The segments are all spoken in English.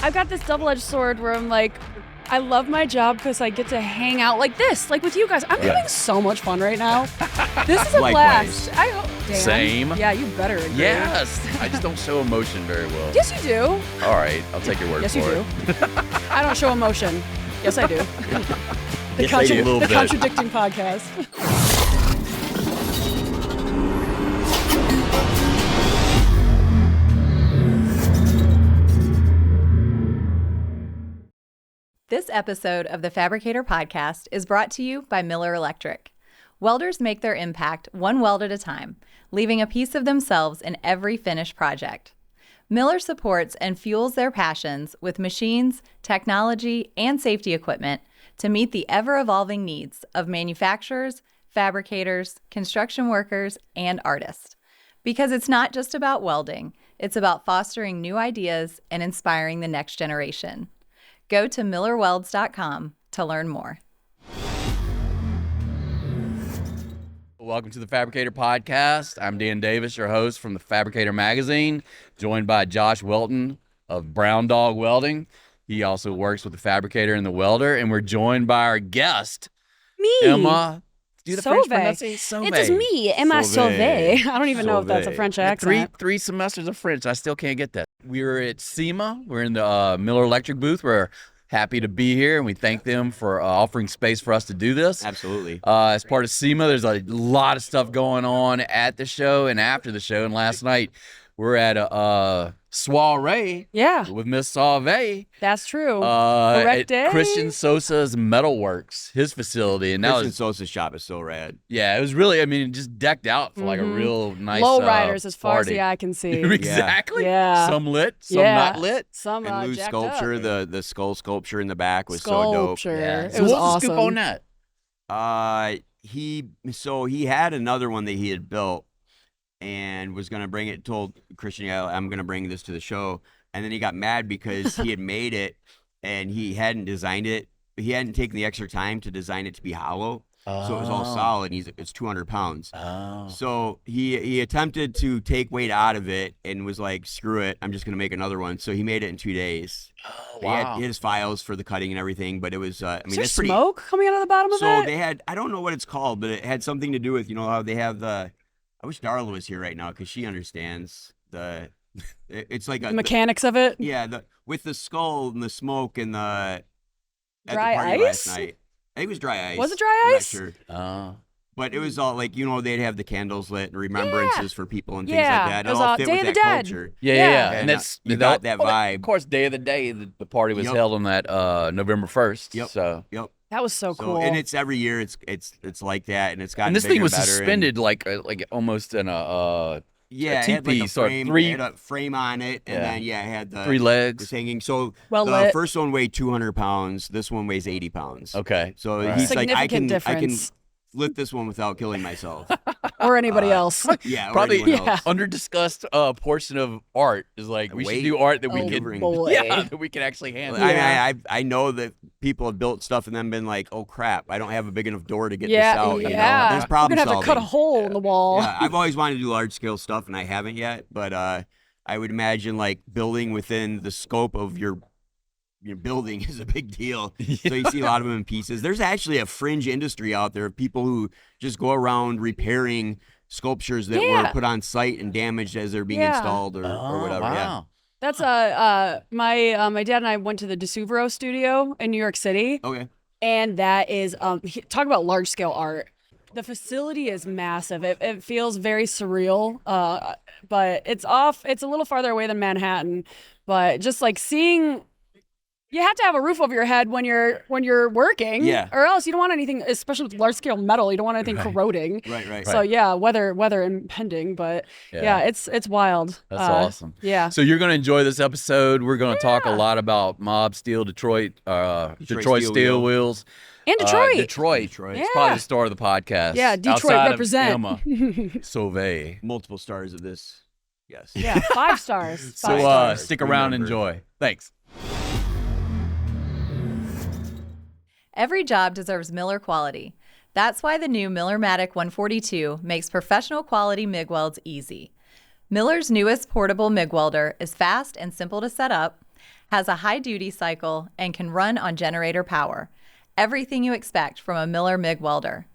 I've got this double-edged sword where I'm like, I love my job because I get to hang out like this, like with you guys. I'm having so much fun right now. This is a blast. I hope. Dan, Same. Yeah, you better agree. Yes. I just don't show emotion very well. Yes, you do. All right. I'll take your word Yes, for you it. do. I don't show emotion. Yes, I do. Yes, I do. A little the bit. contradicting podcast. This episode of the Fabricator Podcast is brought to you by Miller Electric. Welders make their impact one weld at a time, leaving a piece of themselves in every finished project. Miller supports and fuels their passions with machines, technology, and safety equipment to meet the ever-evolving needs of manufacturers, fabricators, construction workers, and artists. Because it's not just about welding, it's about fostering new ideas and inspiring the next generation. Go to millerwelds.com to learn more. Welcome to the Fabricator Podcast. I'm Dan Davis, your host from the Fabricator magazine, joined by Josh Welton of Brown Dog Welding. He also works with the Fabricator and the Welder, and we're joined by our guest, Me. Emma. Do the French Sauve. pronunciation? Sauve. It is me, Emma Sauve. I don't even know if that's a Sauve. French accent. Three semesters of French. I still can't get that. We're at Sema. We're in the Miller Electric booth. We're happy to be here, and we thank them for offering space for us to do this. Absolutely. As part of Sema, there's a lot of stuff going on at the show and after the show. And last night, we're at a soiree with Miss Sauve. That's true. At day. Christian Sosa's Metalworks, his facility. And Christian Sosa's shop is so rad. Yeah, it was really, just decked out for like a real nice low riders as far party. as the eye can see. Exactly. Yeah. Some lit, some not lit. Some And Lou's jacked sculpture, up. the skull sculpture in the back was Sculpture. so dope. Yeah. It So was what's awesome. the scoop on that? He had another one that he had built and was gonna bring it. Told Christian, "Yeah, I'm gonna bring this to the show," and then he got mad because he had made it and he hadn't designed it. He hadn't taken the extra time to design it to be hollow, so it was all solid. And it's 200 pounds. Oh. So he attempted to take weight out of it and was like, "Screw it, I'm just gonna make another one." So he made it in 2 days. Oh, He wow. had his files for the cutting and everything, but it was Is there it's pretty. smoke coming out of the bottom of So it? they had, I don't know what it's called, but it had something to do with, how they have I wish Darla was here right now because she understands it's like The mechanics of it? with the skull and the smoke and at Dry the party ice? last night. I think it was dry ice. Was it dry I'm ice? Not sure. Oh. But it was all like, they'd have the candles lit and remembrances for people and things Yeah. like that. It was all all fit Day with of the that Dead. culture. Yeah. And And that's you got that vibe. Of course, Day of the Day, the party was Yep. held on that November 1st. Yep. So. Yep. That was so cool. And it's every year. It's like that, and it's gotten And this bigger thing was and better, suspended like almost in a Yeah, a it had like teepee, a so frame, three- it had a frame on it, and then it had the 3 legs. was hanging. So Well the lit. first one weighed 200 pounds. This one weighs 80 pounds. Okay. So Right. he's like, I can Significant flip this one without killing myself. or anybody else. Yeah, or Probably anyone else. under discussed portion of art is like we should Weight. do art that we Oh, can boy. that we can actually handle. I know that people have built stuff and then been like, oh crap, I don't have a big enough door to get Yeah, this out. yeah. There's We're problem gonna have to cut a solving. hole in the wall. Yeah, I've always wanted to do large scale stuff and I haven't yet, but I would imagine like building within the scope of your building is a big deal. So you see a lot of them in pieces. There's actually a fringe industry out there of people who just go around repairing sculptures that were put on site and damaged as they're being installed or whatever. Wow. Yeah. That's my dad and I went to the DeSuvero studio in New York City, Okay. and that is talk about large scale art. The facility is massive. It feels very surreal, but it's a little farther away than Manhattan. But just like seeing, you have to have a roof over your head when you're working, Yeah. or else you don't want anything, especially with large scale metal. You don't want anything corroding. Right. So yeah, weather impending, but yeah, it's wild. That's awesome. Yeah. So you're going to enjoy this episode. We're going to talk a lot about Mobsteel, Detroit Steel Wheels. And Detroit. Detroit. It's probably the star of the podcast. Yeah, Detroit outside represent. Of Emma Sauve. Multiple stars of this. Yes. Yeah, 5 stars. So 5 stars. stick around and enjoy. Thanks. Every job deserves Miller quality. That's why the new Millermatic 142 makes professional quality MIG welds easy. Miller's newest portable MIG welder is fast and simple to set up, has a high duty cycle, and can run on generator power. Everything you expect from a Miller MIG welder.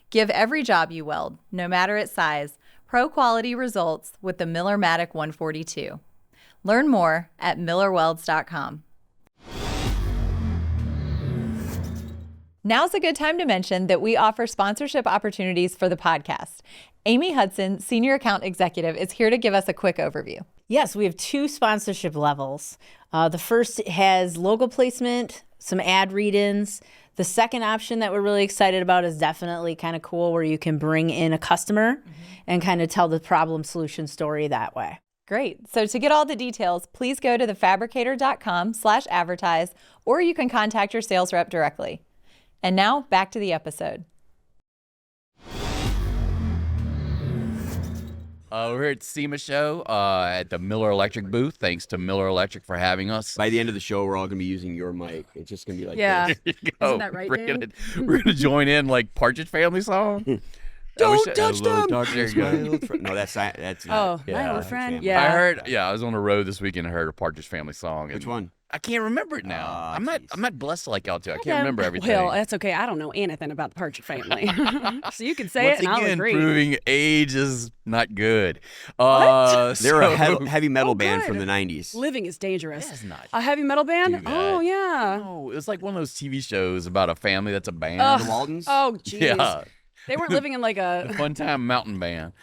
Give every job you weld, no matter its size, pro-quality results with the Miller-Matic 142. Learn more at millerwelds.com. Now's a good time to mention that we offer sponsorship opportunities for the podcast. Amy Hudson, Senior Account Executive, is here to give us a quick overview. Yes, we have 2 sponsorship levels. The first has logo placement, some ad read-ins. The second option that we're really excited about is definitely kind of cool, where you can bring in a customer and kind of tell the problem solution story that way. Great. So to get all the details, please go to thefabricator.com/advertise, or you can contact your sales rep directly. And now back to the episode. We're here at Sema show at the Miller Electric booth. Thanks to Miller Electric for having us. By the end of the show, we're all going to be using your mic. It's just going to be like Yeah. this. Here you go. Isn't that right, Dan? We're gonna join in like Partridge Family song. Don't touch Hello, them. darkness, There you my go. old friend. No, that's not. That's Oh, not. my old Yeah. friend. Family. Yeah. I heard. Yeah, I was on the road this weekend and heard a Partridge Family song. Which and one? I can't remember it now. Ah, I'm not. jeez. I'm not blessed like y'all two. I Okay. can't remember everything. Well, that's okay. I don't know anything about the Partridge Family. So you can say Once it and I'll again, agree. proving age is not good. They're a so- heavy metal band good. from the 90s. Living is dangerous. That's not A heavy metal band? too bad. Oh, yeah. No, it was like one of those TV shows about a family that's a band. Ugh. The Waltons? Oh, jeez. Yeah, They weren't living in like the a... Fun Time Mountain Band.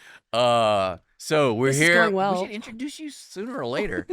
So we're This is here. going well. We should introduce you sooner or later.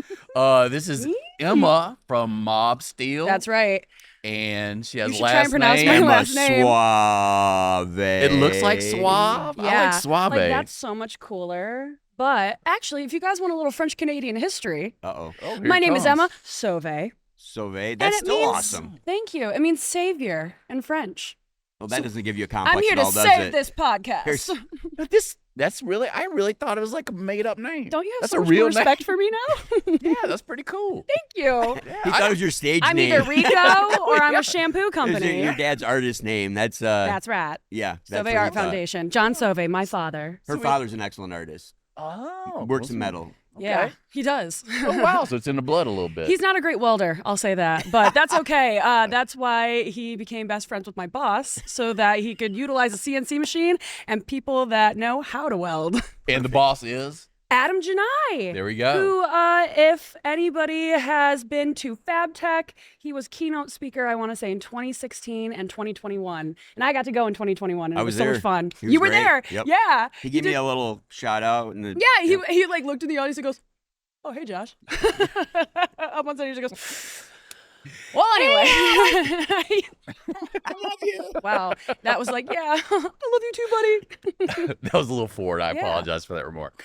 This is Emma from Mobsteel. That's right. And she has You should last try and pronounce name. my Emma last name. Suave. It looks like Suave. I Yeah. like Suave. Like, that's so much cooler. But actually, if you guys want a little French-Canadian history, Uh-oh. Oh, here my it name is comes. Emma Sauve. Sauve. and That's it still means- awesome. Thank you. It means savior in French. Well, that doesn't give you a complex I'm here at to all, does save it? this podcast. Here's- But that's really, I really thought it was like a made up name. Don't you have That's so a much real more respect for me now? Yeah, that's pretty cool. Thank you. He thought it was your stage I'm name. either Rico or I'm a shampoo It was company. your dad's artist name. That's That's right. yeah. That's Sauve what Art he thought. Foundation. John Sauve, my father. Her father's an excellent artist. Oh. Works in metal. Yeah, he does. Oh, wow. So it's in the blood a little bit. He's not a great welder, I'll say that, but that's okay. That's why he became best friends with my boss, so that he could utilize a CNC machine and people that know how to weld. And the boss is? Adam Genei. There we go. Who, if anybody has been to FabTech, he was keynote speaker, I want to say, in 2016 and 2021. And I got to go in 2021, and I it was was so there. much fun. He was You were great. there. Yep. Yeah. He gave me a little shout out. And Yeah, he like looked in the audience and goes, "Oh, hey, Josh." Up on stage, he goes, "Well, anyway." I love you. Wow. That was like, yeah, I love you too, buddy. That was a little forward. I Yeah. apologize for that remark.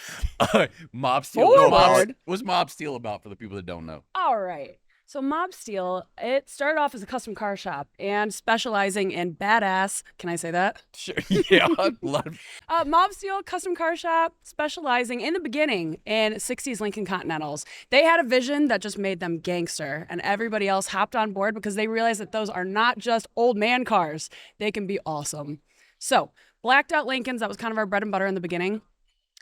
Mobsteel. Forward? What's Mobsteel about for the people that don't know? All right. So Mobsteel, it started off as a custom car shop and specializing in badass. Can I say that? Sure. Yeah. A lot of- Mobsteel custom car shop specializing in the beginning in 60s Lincoln Continentals. They had a vision that just made them gangster, and everybody else hopped on board because they realized that those are not just old man cars. They can be awesome. So blacked out Lincolns, that was kind of our bread and butter in the beginning.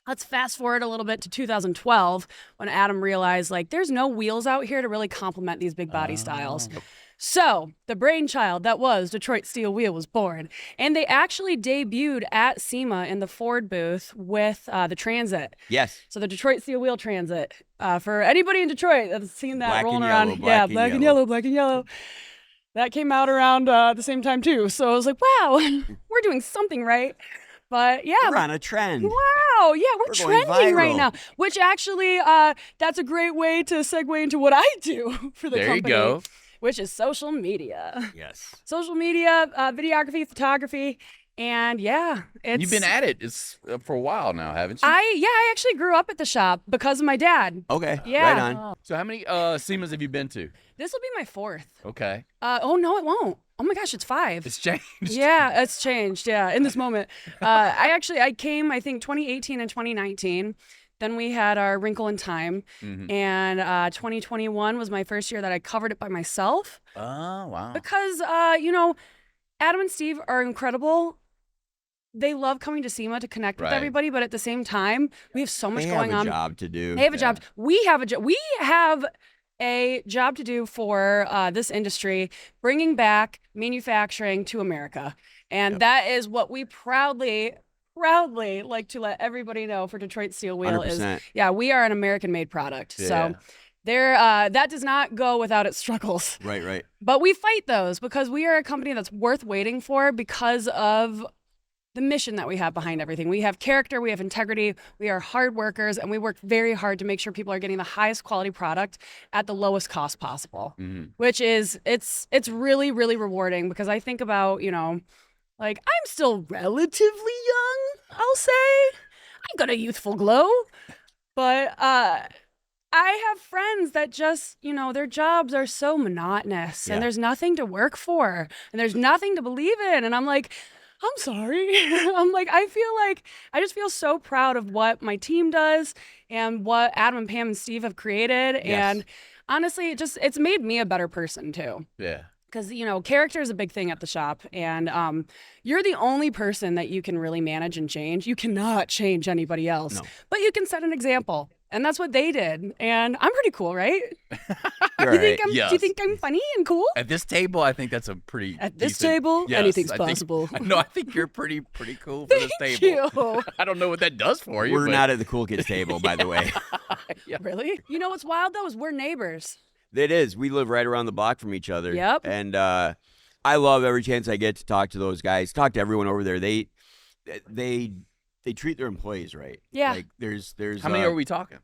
Let's fast forward a little bit to 2012 when Adam realized, like, there's no wheels out here to really complement these big body styles. So the brainchild that was Detroit Steel Wheel was born. And they actually debuted at Sema in the Ford booth with the Transit. Yes. So the Detroit Steel Wheel Transit. For anybody in Detroit that's seen that Black rolling and around. yellow, black yeah, and black and yellow. yellow, black and yellow. That came out around the same time too. So I was like, wow, we're doing something right. But yeah. We're on a trend. Wow, yeah, we're going trending right viral. now. Which actually, that's a great way to segue into what I do for the There you company. go. Which is social media. Yes. Social media, videography, photography, and yeah, it's. You've been at it for a while now, haven't you? I actually grew up at the shop because of my dad. Okay. Yeah. Right on. So how many Semas have you been to? This will be my 4th. Okay. Oh no, it won't. Oh my gosh, it's 5. It's changed. Yeah, it's changed. Yeah, in this moment. I came, I think, 2018 and 2019. Then we had our Wrinkle in Time. Mhm. And 2021 was my first year that I covered it by myself. Oh, wow. Because, Adam and Steve are incredible. They love coming to SEMA to connect with Right. everybody, but at the same time, we have so much They going have on. a job to do. They have a job. We have a job. We have a job to do for this industry, bringing back manufacturing to America. And that is what we proudly like to let everybody know for Detroit Steel Wheel 100%. is, we are an American-made product. Yeah. So that does not go without its struggles. Right. But we fight those because we are a company that's worth waiting for because of the mission that we have behind everything. We have character, we have integrity, we are hard workers, and we work very hard to make sure people are getting the highest quality product at the lowest cost possible, which is, it's really, really rewarding because I think about, like, I'm still relatively young, I'll say. I got a youthful glow, but I have friends that just, their jobs are so monotonous and there's nothing to work for and there's nothing to believe in. And I'm like, I'm sorry. I'm like, I just feel so proud of what my team does and what Adam and Pam and Steve have created. Yes. And honestly, it's made me a better person too. Yeah. Because, character is a big thing at the shop. And you're the only person that you can really manage and change. You cannot change anybody else. No. But you can set an example. And that's what they did. And I'm pretty cool, right? You're Do you Yes. think I'm funny and cool? At this table, I think that's a pretty At this decent- table, Yes, anything's I think- possible. No, I think you're pretty cool for this Thank table. you. I don't know what that does for you. We're but- not at the cool kids table, by the way. Really? You know what's wild, though, is we're neighbors. It is. We live right around the block from each other. Yep. And I love every chance I get to talk to those guys, talk to everyone over there. They treat their employees right. Yeah. Like there's How many are we talking?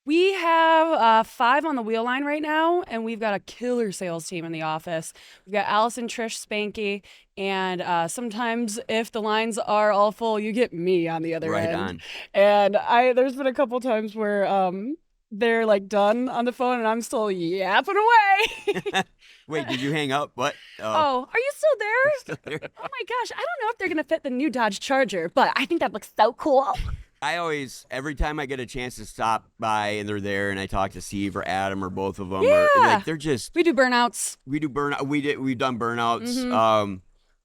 We have 5 on the wheel line right now, and we've got a killer sales team in the office. We've got Allison, Trish, Spanky, and sometimes if the lines are all full, you get me on the other Right end. on. And there's been a couple times where they're like done on the phone, and I'm still yapping away. Wait, did you hang up? What? Oh, are you still there? Still there. Oh my gosh, I don't know if they're gonna fit the new Dodge Charger, but I think that looks so cool. I always, every time I get a chance to stop by and they're there and I talk to Steve or Adam or both of them, or Yeah. like they're just, We do burnouts. we've done burnouts. Mm-hmm.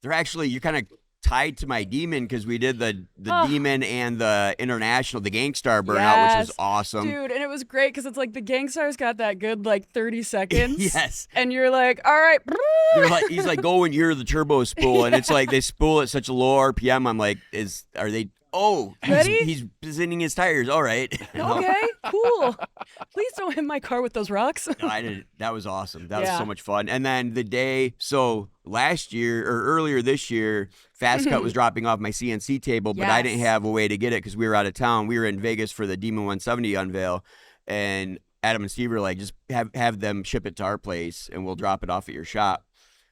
They're actually, you're kind of tied to my Demon because we did the Demon and the International, the Gangstar burnout, which was Yes. awesome. Dude, and it was great because it's like the Gangstar's got that good like 30 seconds. Yes. And you're like, all right. He's like, go and you're the turbo spool. And it's like they spool at such a low RPM. I'm like, are they? Oh, Ready? he's positioning his tires. All right. Okay, cool. Please don't hit my car with those rocks. No, I did. That was awesome. That was Yeah. so much fun. And then last year or earlier this year, Fast Cut was dropping off my CNC table, but I didn't Yes. have a way to get it because we were out of town. We were in Vegas for the Demon 170 unveil, and Adam and Steve were like, just have them ship it to our place, and we'll drop it off at your shop.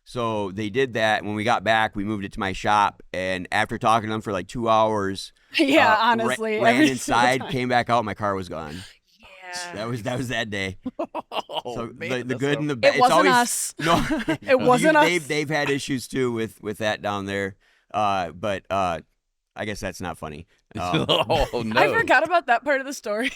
So they did that. When we got back, we moved it to my shop, and after talking to them for like 2 hours, Yeah, honestly. ran every inside, single time. came back out, my car was gone. Yeah. That was that day. Oh, So man, the that's good so- and the bad. It wasn't always, us. No, It wasn't us. They've had issues too with that down there. But I guess that's not funny. Oh no! I forgot about that part of the story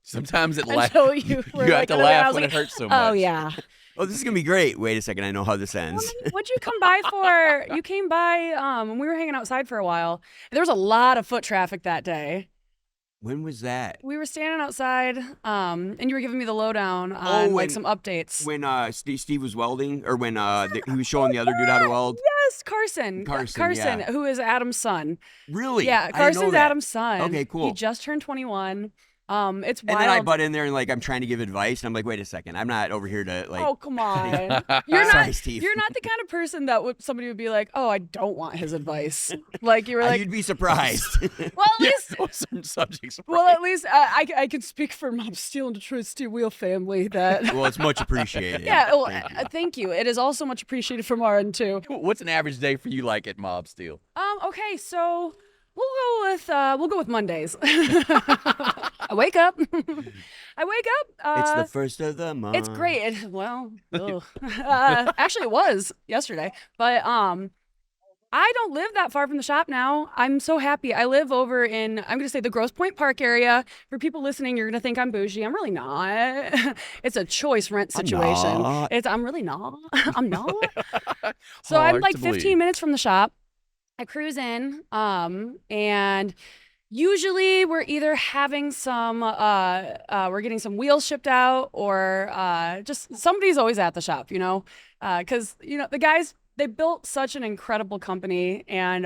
Sometimes it until you were you like, have to and then I laugh was when like, it hurts so much. Oh, yeah. Oh, this is gonna be great. Wait a second, I know how this ends. What'd you come by for? You came by when we were hanging outside for a while. There was a lot of foot traffic that day. When was that? We were standing outside, and you were giving me the lowdown on like some updates. When Steve was welding, or when he was showing the other dude how to weld. Yes, Carson. Carson, yeah. Who is Adam's son. Really? Yeah, I didn't know Carson's that. Adam's son. Okay, cool. He just turned 21. It's wild. And then I butt in there and like I'm trying to give advice, and I'm like, wait a second, I'm not over here to like. Oh, come on. You're Sorry, not Steve. You're not the kind of person that somebody would be like, "Oh, I don't want his advice." Like you were like, you'd be surprised. "Well, at least on certain subjects. well, at least I can speak for Mobsteel and Detroit Steel Wheel family that Well, it's much appreciated. Yeah, well, Thank you. thank you. It is also much appreciated from our end too. What's an average day for you like at Mobsteel? Okay, so we'll go with Mondays. I wake up. It's the first of the month. It's great. Actually, it was yesterday, but I don't live that far from the shop now. I'm so happy. I live over in, I'm going to say the Grosse Pointe Park area. For people listening, you're going to think I'm bougie. I'm really not. It's a choice rent situation. not. I'm really not. I'm not. So I'm Hard like to 15 believe. minutes from the shop. I cruise in, and Usually we're either having some, we're getting some wheels shipped out, or just somebody's always at the shop, because, the guys, they built such an incredible company, and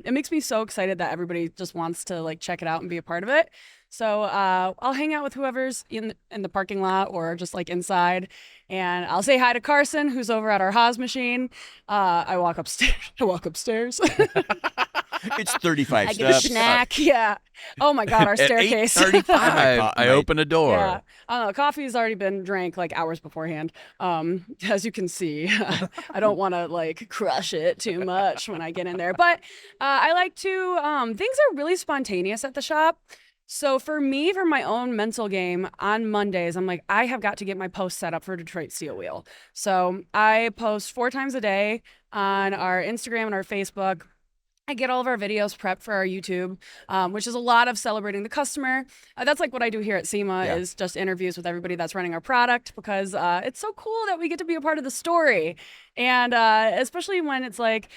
it makes me so excited that everybody just wants to like check it out and be a part of it. So I'll hang out with whoever's in the parking lot or just like inside, and I'll say hi to Carson, who's over at our Haas machine. I walk upstairs. It's 35 I get a steps. snack. Yeah. Oh my God, our staircase. 8:35, I open a door. Yeah. I don't know. Coffee's already been drank like hours beforehand. As you can see, I don't want to like crush it too much when I get in there. But I like to, things are really spontaneous at the shop. So for me, for my own mental game, on Mondays, I'm like, I have got to get my post set up for Detroit Steel Wheel. So I post 4 times a day on our Instagram and our Facebook. I get all of our videos prepped for our YouTube, which is a lot of celebrating the customer. That's like what I do here at Sema, is just interviews with everybody that's running our product, because it's so cool that we get to be a part of the story. And especially when it's like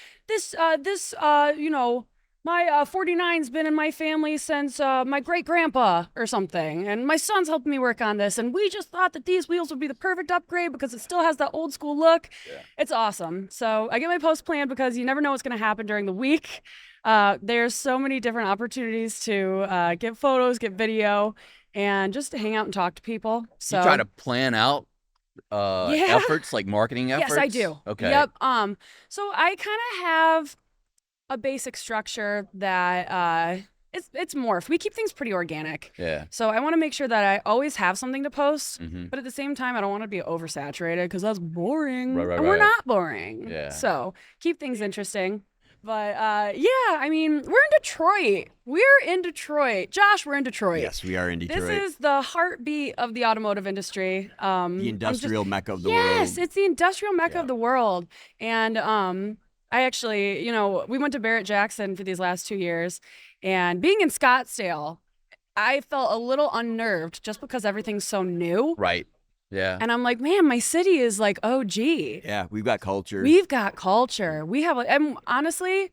my 49's been in my family since my great grandpa or something, and my son's helping me work on this, and we just thought that these wheels would be the perfect upgrade because it still has that old school look. Yeah. It's awesome. So I get my post planned because you never know what's going to happen during the week. There's so many different opportunities to get photos, get video, and just to hang out and talk to people. So you try to plan out efforts, like marketing efforts? Yes, I do. Okay. Yep. So I kind of have a basic structure that it's morphed. We keep things pretty organic. Yeah. So I want to make sure that I always have something to post, Mhm. but at the same time, I don't want to be oversaturated because that's boring. Right, and we're right. not boring. Yeah. So keep things interesting. But yeah, I mean, we're in Detroit. We're in Detroit. Josh, we're in Detroit. Yes, we are in Detroit. This is the heartbeat of the automotive industry. The industrial mecca of the world. Yes, it's the industrial mecca of the world. And I actually, we went to Barrett-Jackson for these last 2 years, and being in Scottsdale, I felt a little unnerved just because everything's so new. Right. Yeah. And I'm like, man, my city is like OG. Yeah, we've got culture. We've got culture. We have, and honestly,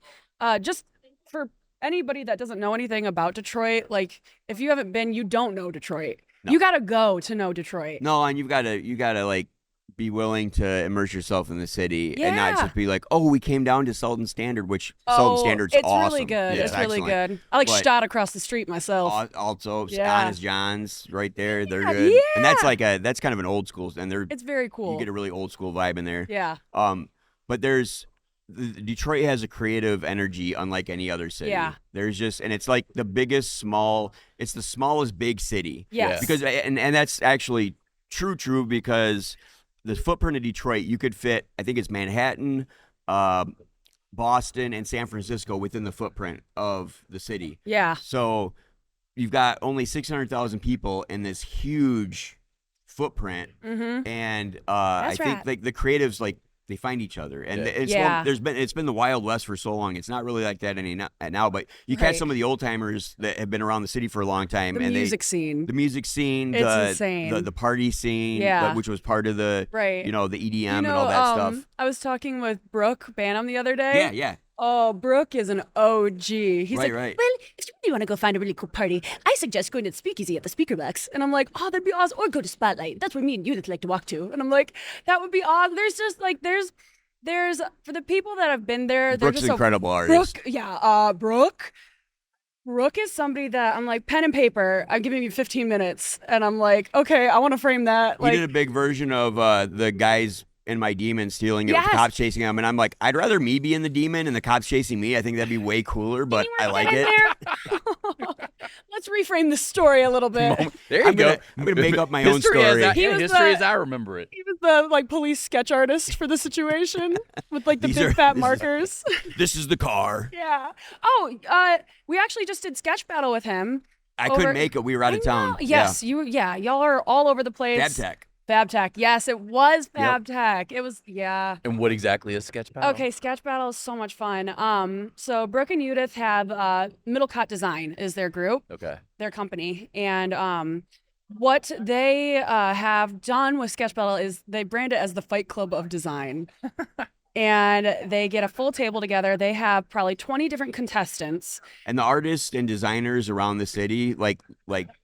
just for anybody that doesn't know anything about Detroit, like if you haven't been, you don't know Detroit. No. You got to go to know Detroit. No, and you gotta like be willing to immerse yourself in the city and not Yeah. just be like, oh, we came down to Sultan Standard, which Sultan Standard's it's awesome. really good. Yeah, it's really excellent. good. I like But- shot across the street myself. Also, Yeah. Honest John's right there. They're Yeah, good. yeah. And that's kind of an old school, and It's very cool. you get a really old school vibe in there. Yeah. But Detroit has a creative energy unlike any other city. Yeah. There's just, and it's like the it's the smallest big city. Yes. Because, and that's actually true because the footprint of Detroit, you could fit, I think it's Manhattan, Boston, and San Francisco within the footprint of the city. Yeah. So you've got only 600,000 people in this huge footprint. Mm-hmm. And I That's think right. like the creatives, like, they find each other, and Yeah. it's been the Wild West for so long. It's not really like that now, but you catch Right. some of the old timers that have been around the city for a long time, The and music scene. the music scene, It's the insane. the party scene, Yeah. which was part of the Right. the EDM and all that stuff. I was talking with Brooke Banham the other day. Yeah. Oh, Brooke is an OG. He's like, Right. well, if you really want to go find a really cool party, I suggest going to the Speakeasy at the Speaker Box. And I'm like, oh, that'd be awesome. Or go to Spotlight. That's where me and Judith like to walk to. And I'm like, that would be awesome. There's just like, there's for the people that have been there, they're Brooke's just an incredible artist. Brooke, yeah, Brooke is somebody that I'm like, pen and paper, I'm giving you 15 minutes. And I'm like, okay, I want to frame that. He Like, did a big version of the guys in my demon stealing it with the Yes. cops chasing him, and I'm like, I'd rather me be in the demon and the cops chasing me. I think that'd be way cooler, but I like get it. in there. Let's reframe the story a little bit. There you I'm go. gonna make up my own History story. As He was history the- as I remember it. He was the like police sketch artist for the situation with like the These big are- fat this is- markers. This is the car. Yeah. Oh, we actually just did sketch battle with him. I Over- couldn't make it. We were out of town. Yes, y'all are all over the place. Yeah. FabTech. FabTech. Yes, it was Yep. FabTech. It was, yeah. And what exactly is sketch battle? Okay, sketch battle is so much fun. So Brooke and Judith have Middle Cut Design is their group, Okay. their company, and what they have done with sketch battle is they brand it as the Fight Club of Design. and they get a full table together. They have probably 20 different contestants. And the artists and designers around the city, like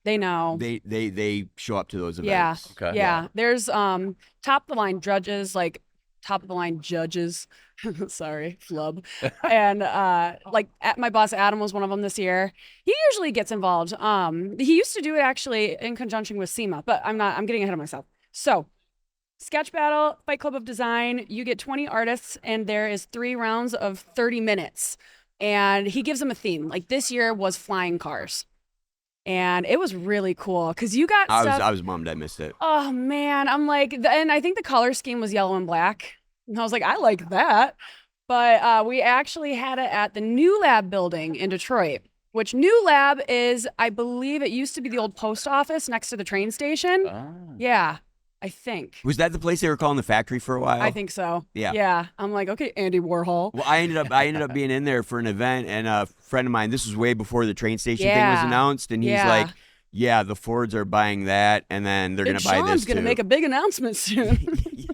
They know. they show up to those Yeah. events. Okay. Yeah. There's top of the line judges, like top of the line judges. Sorry, flub. And like my boss Adam was one of them this year. He usually gets involved. He used to do it actually in conjunction with Sema, but I'm getting ahead of myself. So sketch battle, Fight Club of Design, you get 20 artists and there is 3 rounds of 30 minutes. And he gives them a theme. Like this year was flying cars. And it was really cool because you got stuff. I was bummed I missed it. Oh man, I'm like, and I think the color scheme was yellow and black. And I was like, I like that. But we actually had it at the New Lab building in Detroit, which New Lab is, I believe it used to be the old post office next to the train station. Yeah, I think. Was that the place they were calling the factory for a while? I think so. Yeah. Yeah. I'm like, okay, Andy Warhol. Well, I ended up being in there for an event, and a friend of mine. This was way before the train station thing was Yeah. announced, and he's Yeah. like, "Yeah, the Fords are buying that, and then they're And gonna buy this Sean's too." gonna make a big announcement soon.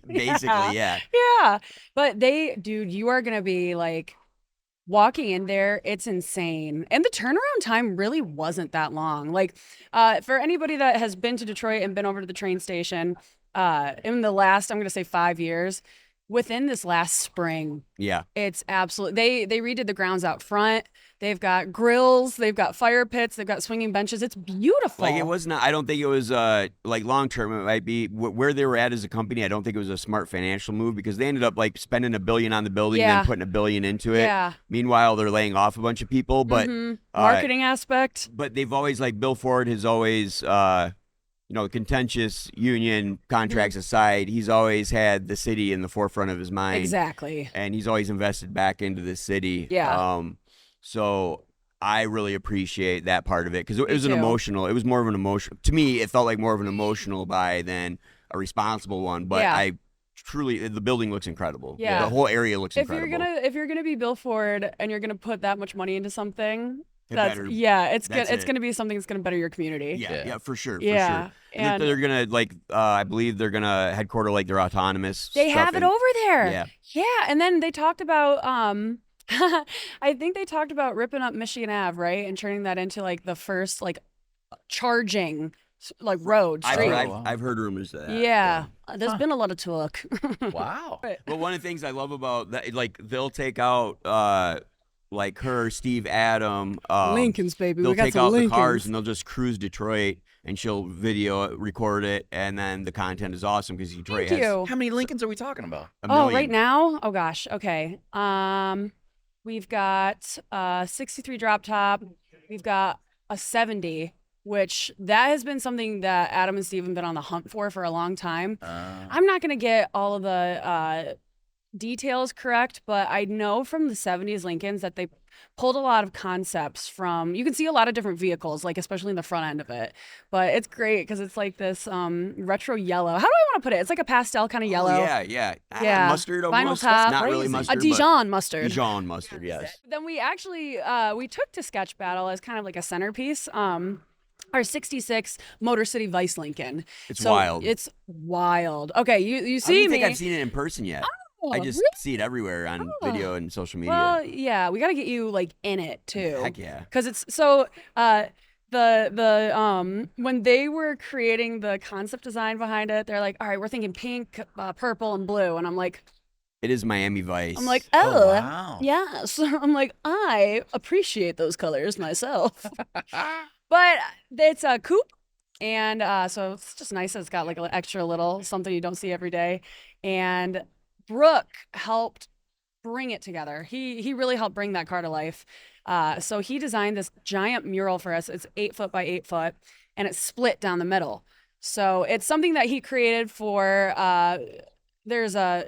Basically, yeah. Yeah. But dude, you are gonna be like walking in there, it's insane. And the turnaround time really wasn't that long. Like, for anybody that has been to Detroit and been over to the train station, in the last, I'm gonna say 5 years, within this last spring, Yeah. it's absolutely they redid the grounds out front. They've got grills, they've got fire pits, they've got swinging benches. It's beautiful. Like it was not. I don't think it was like long term. It might be where they were at as a company. I don't think it was a smart financial move because they ended up like spending $1 billion on the building and Yeah. then putting $1 billion into it. Yeah. Meanwhile, they're laying off a bunch of people. But Marketing aspect. but they've always like Bill Ford has always contentious union contracts aside, he's always had the city in the forefront of his mind. Exactly. And he's always invested back into the city. Yeah. So I really appreciate that part of it because it was too. it was more of an emotional, to me, it felt like more of an emotional buy than a responsible one. But Yeah. I truly, the building looks incredible. Yeah. The whole area looks If incredible. you're gonna be Bill Ford and you're gonna put that much money into something, It that's better- it's that's it's it. gonna be something that's gonna better your community. Yeah, for sure. Yeah. For sure. And they're gonna I believe they're gonna headquarter like their autonomous. They stuff have it in- over there. Yeah. Yeah, and then they talked about I think they talked about ripping up Michigan Ave, right? And turning that into like the first like charging like road I've street. heard, Wow. I've heard rumors of that. Yeah. There's been a lot of talk. Wow. But one of the things I love about that, like they'll take out like her, Steve, Adam, Lincolns, baby. They'll We got take some out Lincolns. the cars and they'll just cruise Detroit, and she'll record it, and then the content is awesome because Detroit Thank has you. How many Lincolns are we talking about? a Oh, million. right now? Oh gosh. Okay. We've got 63 drop top. We've got a 70, which that has been something that Adam and Steve have been on the hunt for a long time. I'm not gonna get all of the details correct, but I know from the 70s Lincolns that they pulled a lot of concepts from, you can see a lot of different vehicles, like especially in the front end of it, but it's great because it's like this retro yellow. How do I want to put it? It's like a pastel kind of yellow. Yeah. Yeah. Mustard Vinyl almost. top. Not really Crazy. mustard. A Dijon mustard. Dijon mustard, yes. Then we actually we took to Sketch Battle as kind of like a centerpiece. Our 66 Motorcity Vice Lincoln. It's wild. It's wild. Okay, you I don't see think me. I've seen it in person yet. I just really? see it everywhere on video and social media. Well, yeah, we got to get you like in it too. Heck yeah. Because it's so the when they were creating the concept design behind it, they're like, all right, we're thinking pink, purple, and blue, and I'm like, It is Miami Vice. oh, wow. yes. I'm like, I appreciate those colors myself. But it's a coupe, and so it's just nice that it's got like an extra little something you don't see every day. And Brooke helped bring it together. He really helped bring that car to life. So he designed this giant mural for us. It's 8 foot by 8 foot, and it's split down the middle. So it's something that he created for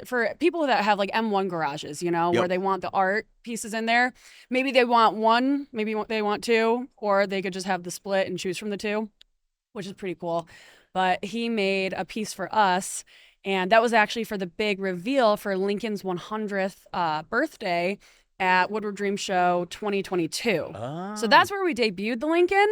for people that have like M1 garages, you know, Yep. where they want the art pieces in there. Maybe they want one, maybe they want two, or they could just have the split and choose from the two, which is pretty cool. But he made a piece for us, and that was actually for the big reveal for Lincoln's 100th birthday at Woodward Dream Show 2022. So that's where we debuted the Lincoln.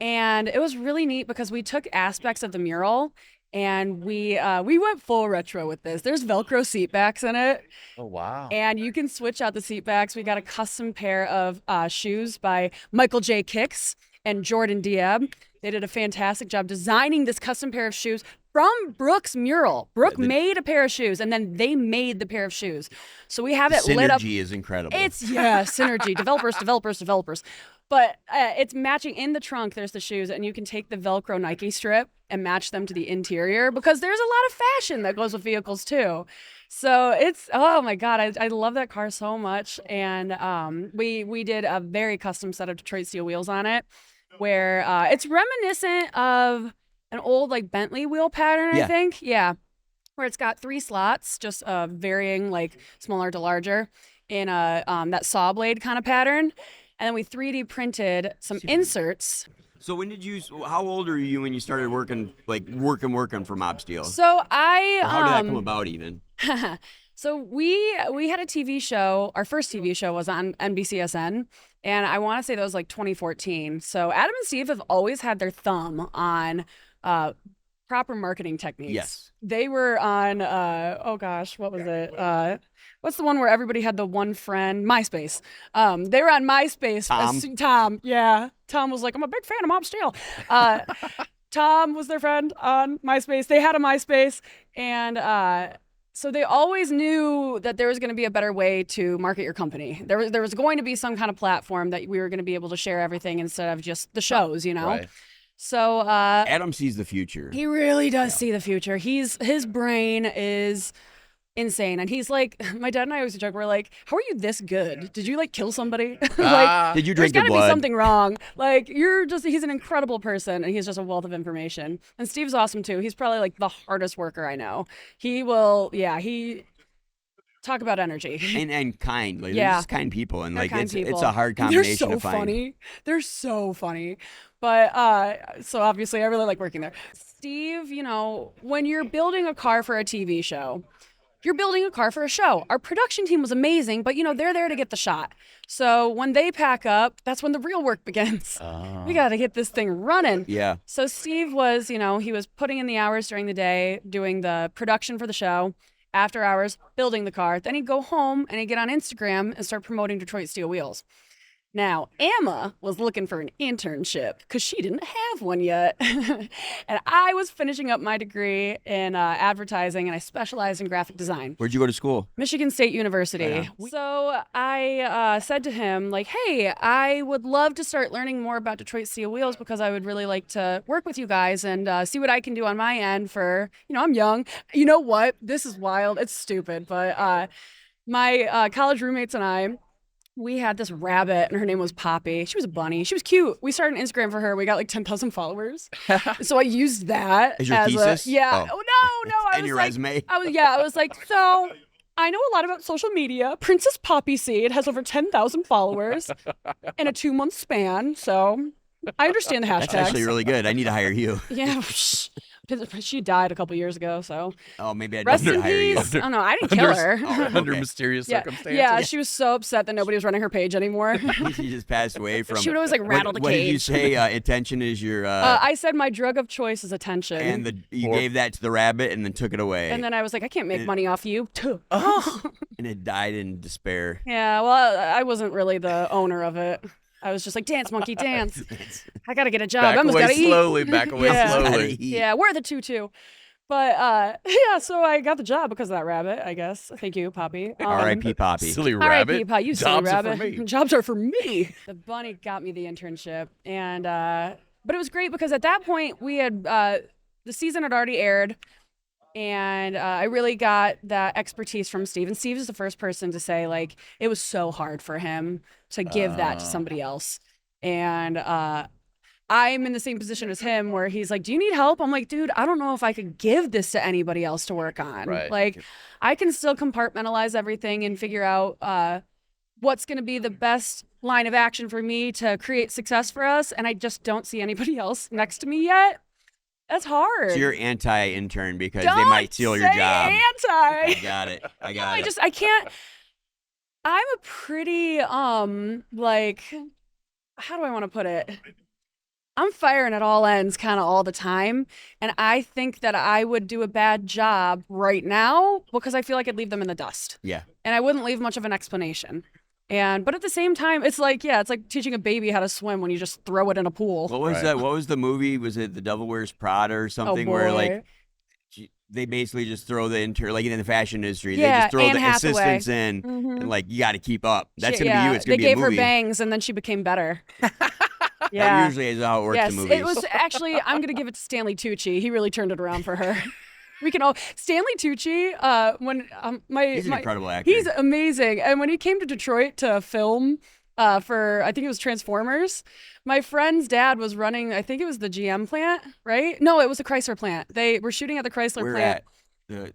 And it was really neat because we took aspects of the mural And we went full retro with this. There's Velcro seat backs in it. Oh, wow. And you can switch out the seat backs. We got a custom pair of shoes by Michael J. Kicks and Jordan Diab. They did a fantastic job designing this custom pair of shoes from Brooke's mural. Brooke made a pair of shoes, and then they made the pair of shoes. So we have it lit up. Synergy is incredible. Synergy. Developers. But it's matching in the trunk. There's the shoes, and you can take the Velcro Nike strip and match them to the interior because there's a lot of fashion that goes with vehicles too. So it's, oh my God, I love that car so much. And we did a very custom set of Detroit steel wheels on it where it's reminiscent of an old like Bentley wheel pattern, I think. Yeah. Where it's got 3 slots, just varying like smaller to larger in a that saw blade kind of pattern. And then we 3D printed some inserts. So how old are you when you started working for Mobsteel? So how did that come about even? So we had a TV show. Our first TV show was on NBCSN, and I want to say that was like 2014. So Adam and Steve have always had their thumb on proper marketing techniques. Yes. They were on, what was it? What's the one where everybody had the one friend? MySpace. They were on MySpace. Tom. Yeah. Tom was like, I'm a big fan of Mobsteel. Tom was their friend on MySpace. They had a MySpace. And so they always knew that there was going to be a better way to market your company. There was going to be some kind of platform that we were going to be able to share everything instead of just the shows, you know? Right. So Adam sees the future. He really does see the future. His brain is insane. And he's like, my dad and I always joke, we're like, how are you this good? Did you like kill somebody? Like, did you drink there's the gotta blood? be something wrong. Like he's an incredible person and he's just a wealth of information. And Steve's awesome too. He's probably like the hardest worker I know. He talk about energy. And kind. Like, they're just kind people. And like it's a hard They're combination so to find. funny. They're so funny. But so obviously I really like working there. Steve, when you're building a car for a TV show, you're building a car for a show. Our production team was amazing, but they're there to get the shot. So when they pack up, that's when the real work begins. We got to get this thing running. Yeah. So Steve was, he was putting in the hours during the day, doing the production for the show, after hours, building the car. Then he'd go home and he'd get on Instagram and start promoting Detroit Steel Wheels. Now, Emma was looking for an internship because she didn't have one yet. And I was finishing up my degree in advertising, and I specialized in graphic design. Where'd you go to school? Michigan State University. Yeah. So I said to him, like, hey, I would love to start learning more about Detroit Steel Wheels because I would really like to work with you guys and see what I can do on my end for, I'm young. You know what? This is wild. It's stupid. But my college roommates and I, we had this rabbit, and her name was Poppy. She was a bunny. She was cute. We started an Instagram for her. We got like 10,000 followers. So I used that as your thesis? Yeah. Oh, no. And your resume? I was like, so I know a lot about social media. Princess Poppy Seed has over 10,000 followers in a 2-month span. So I understand the hashtags. That's actually really good. I need to hire you. Yeah. She died a couple years ago, so. Oh, maybe I'd rest need to in hire you. peace. Oh no, I didn't kill her. Under mysterious circumstances. Yeah, she was so upset that nobody was running her page anymore. She just passed away from. She would always like rattle the cage. What did you say? Attention is your. I said my drug of choice is attention. And you gave that to the rabbit and then took it away. And then I was like, I can't make money off you. And it died in despair. Yeah, well, I wasn't really the owner of it. I was just like, dance, monkey, dance. I got to get a job. Back I almost away got to eat. slowly, back away slowly. Yeah, we're the two. But so I got the job because of that rabbit, I guess. Thank you, Poppy. R.I.P. Poppy. Silly rabbit. R.I.P. Poppy, you silly Jobs rabbit. are for me. Jobs are for me. The bunny got me the internship, and but it was great because at that point we had the season had already aired. And I really got that expertise from Steve. And Steve is the first person to say, like, it was so hard for him to give that to somebody else. And I'm in the same position as him where he's like, do you need help? I'm like, dude, I don't know if I could give this to anybody else to work on. Right. Like, I can still compartmentalize everything and figure out what's going to be the best line of action for me to create success for us. And I just don't see anybody else next to me yet. That's hard. So you're anti-intern because Don't they might steal your job. Anti. I got it. I can't. I'm a pretty like, how do I want to put it? I'm firing at all ends kind of all the time. And I think that I would do a bad job right now because I feel like I'd leave them in the dust. Yeah. And I wouldn't leave much of an explanation. But at the same time, it's like teaching a baby how to swim when you just throw it in a pool. What was that? What was the movie? Was it The Devil Wears Prada or something? Where like they basically just throw the like in the fashion industry, they just throw Anne the Hathaway. assistants in, and like you got to keep up. That's gonna be you. It's gonna they be a gave movie. her bangs and then she became better. That Yeah. usually is how it works Yes, in movies. it was actually. I'm gonna give it to Stanley Tucci. He really turned it around for her. We can all Stanley Tucci. When He's an incredible actor. He's amazing. And when he came to Detroit to film for I think it was Transformers, my friend's dad was running. I think it was the GM plant, right? No, it was the Chrysler plant. They were shooting at the Chrysler Where plant. at?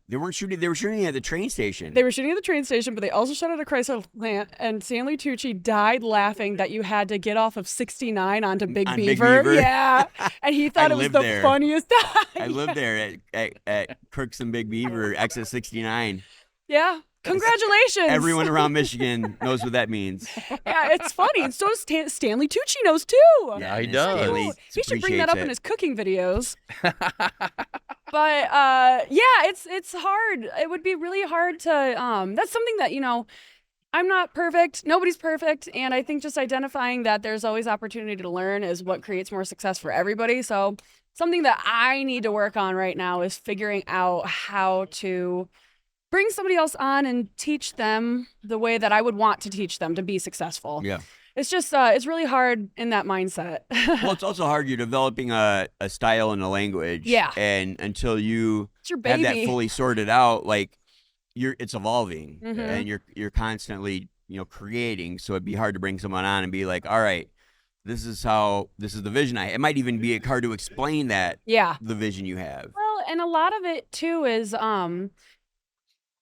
They weren't shooting. They were shooting at the train station. They were shooting at the train station, but they also shot at a Chrysler plant. And Stanley Tucci died laughing that you had to get off of 69 onto Big On Big Beaver. Beaver? Yeah, and he thought I it was lived the there. funniest. I lived there at Crooks and Big Beaver, exit 69. Yeah, congratulations. Everyone around Michigan knows what that means. Yeah, it's funny. And so Stanley Tucci knows too. Yeah, he and does. Stanley He should bring that up in appreciates his cooking videos. But it's hard. It would be really hard to that's something that, I'm not perfect. Nobody's perfect. And I think just identifying that there's always opportunity to learn is what creates more success for everybody. So something that I need to work on right now is figuring out how to bring somebody else on and teach them the way that I would want to teach them to be successful. Yeah. It's just, it's really hard in that mindset. Well, it's also hard. You're developing a style and a language. Yeah. And until you It's your have that baby. fully sorted out, like it's evolving, Mhm. and you're constantly creating. So it'd be hard to bring someone on and be like, all right, this is the vision it might even be hard to explain that Yeah. the vision you have. Well, and a lot of it too is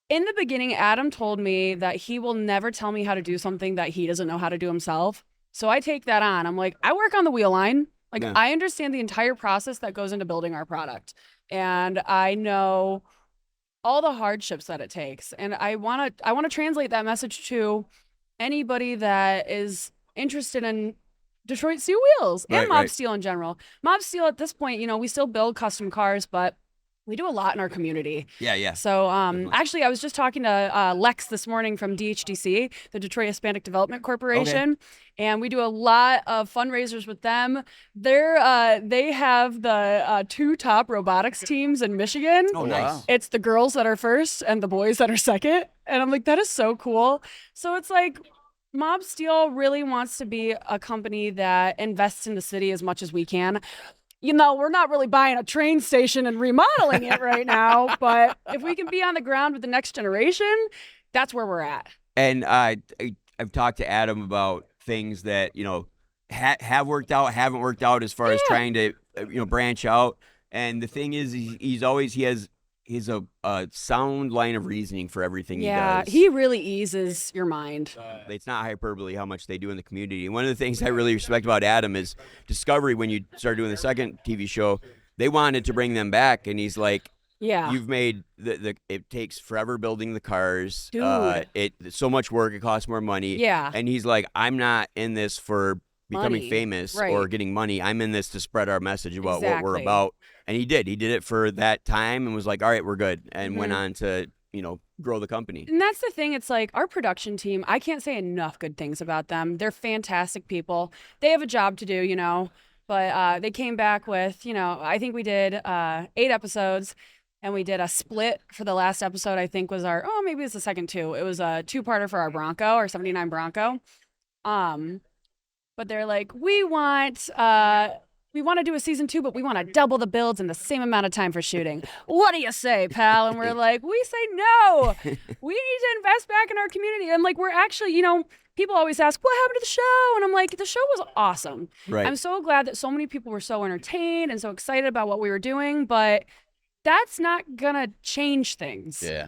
in the beginning, Adam told me that he will never tell me how to do something that he doesn't know how to do himself. So I take that on. I'm like, I work on the wheel line. Like Yeah. I understand the entire process that goes into building our product. And I know all the hardships that it takes. And I want to translate that message to anybody that is interested in Detroit Steel Wheels and Right. Mobsteel in general. Mobsteel at this point, we still build custom cars, but we do a lot in our community. Yeah. So actually, I was just talking to Lex this morning from DHDC, the Detroit Hispanic Development Corporation, and we do a lot of fundraisers with them. They have the 2 top robotics teams in Michigan. Oh, nice. It's the girls that are first and the boys that are second. And I'm like, that is so cool. So it's like Mobsteel really wants to be a company that invests in the city as much as we can. We're not really buying a train station and remodeling it right now, but if we can be on the ground with the next generation, that's where we're at. And I've talked to Adam about things that have worked out, haven't worked out as far as trying to branch out. And the thing is, he has a sound line of reasoning for everything he does. He really eases your mind. It's not hyperbole how much they do in the community. And one of the things I really respect about Adam is Discovery. When you started doing the second TV show, they wanted to bring them back, and he's like, Yeah. "You've made it takes forever building the cars. Dude. It's so much work. It costs more money. Yeah. And he's like, I'm not in this for becoming Money. famous Right. or getting money. I'm in this to spread our message about what we're Exactly. about. And he did. He did it for that time and was like, all right, we're good. And went on to, grow the company. And that's the thing. It's like our production team, I can't say enough good things about them. They're fantastic people. They have a job to do, but they came back with, I think we did 8 episodes and we did a split for the last episode. I think was maybe it's the second 2. It was a 2-parter for our Bronco, our 79 Bronco. But they're like, we want to do a season 2, but we want to double the builds in the same amount of time for shooting. What do you say, pal? And we're like, we say no. We need to invest back in our community. And like, we're actually, people always ask, what happened to the show? And I'm like, the show was awesome. Right. I'm so glad that so many people were so entertained and so excited about what we were doing, but that's not gonna change things. Yeah.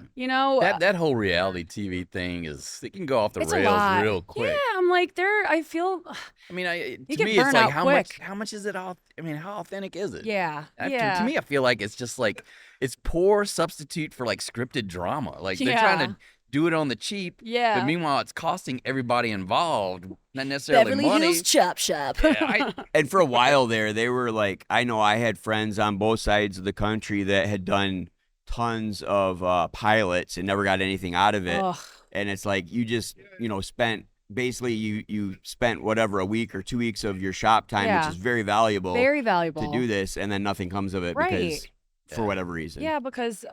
That whole reality TV thing it can go off the it's a rails lot. real quick. Yeah, I'm like, I feel, I mean, You to get me, it's burnt like out how much is it all? I mean, how authentic is it? yeah. To me, I feel like it's just like it's poor substitute for like scripted drama. Like they're trying to do it on the cheap. Yeah. But meanwhile, it's costing everybody involved not necessarily Beverly money. Hills Chop Shop. And for a while there, they were like, I know I had friends on both sides of the country that had done tons of pilots and never got anything out of it. Ugh. And it's like you just, spent basically you spent whatever a week or 2 weeks of your shop time, Yeah. which is very valuable Very to do this, and then nothing comes of it Right. because for whatever reason. Yeah, because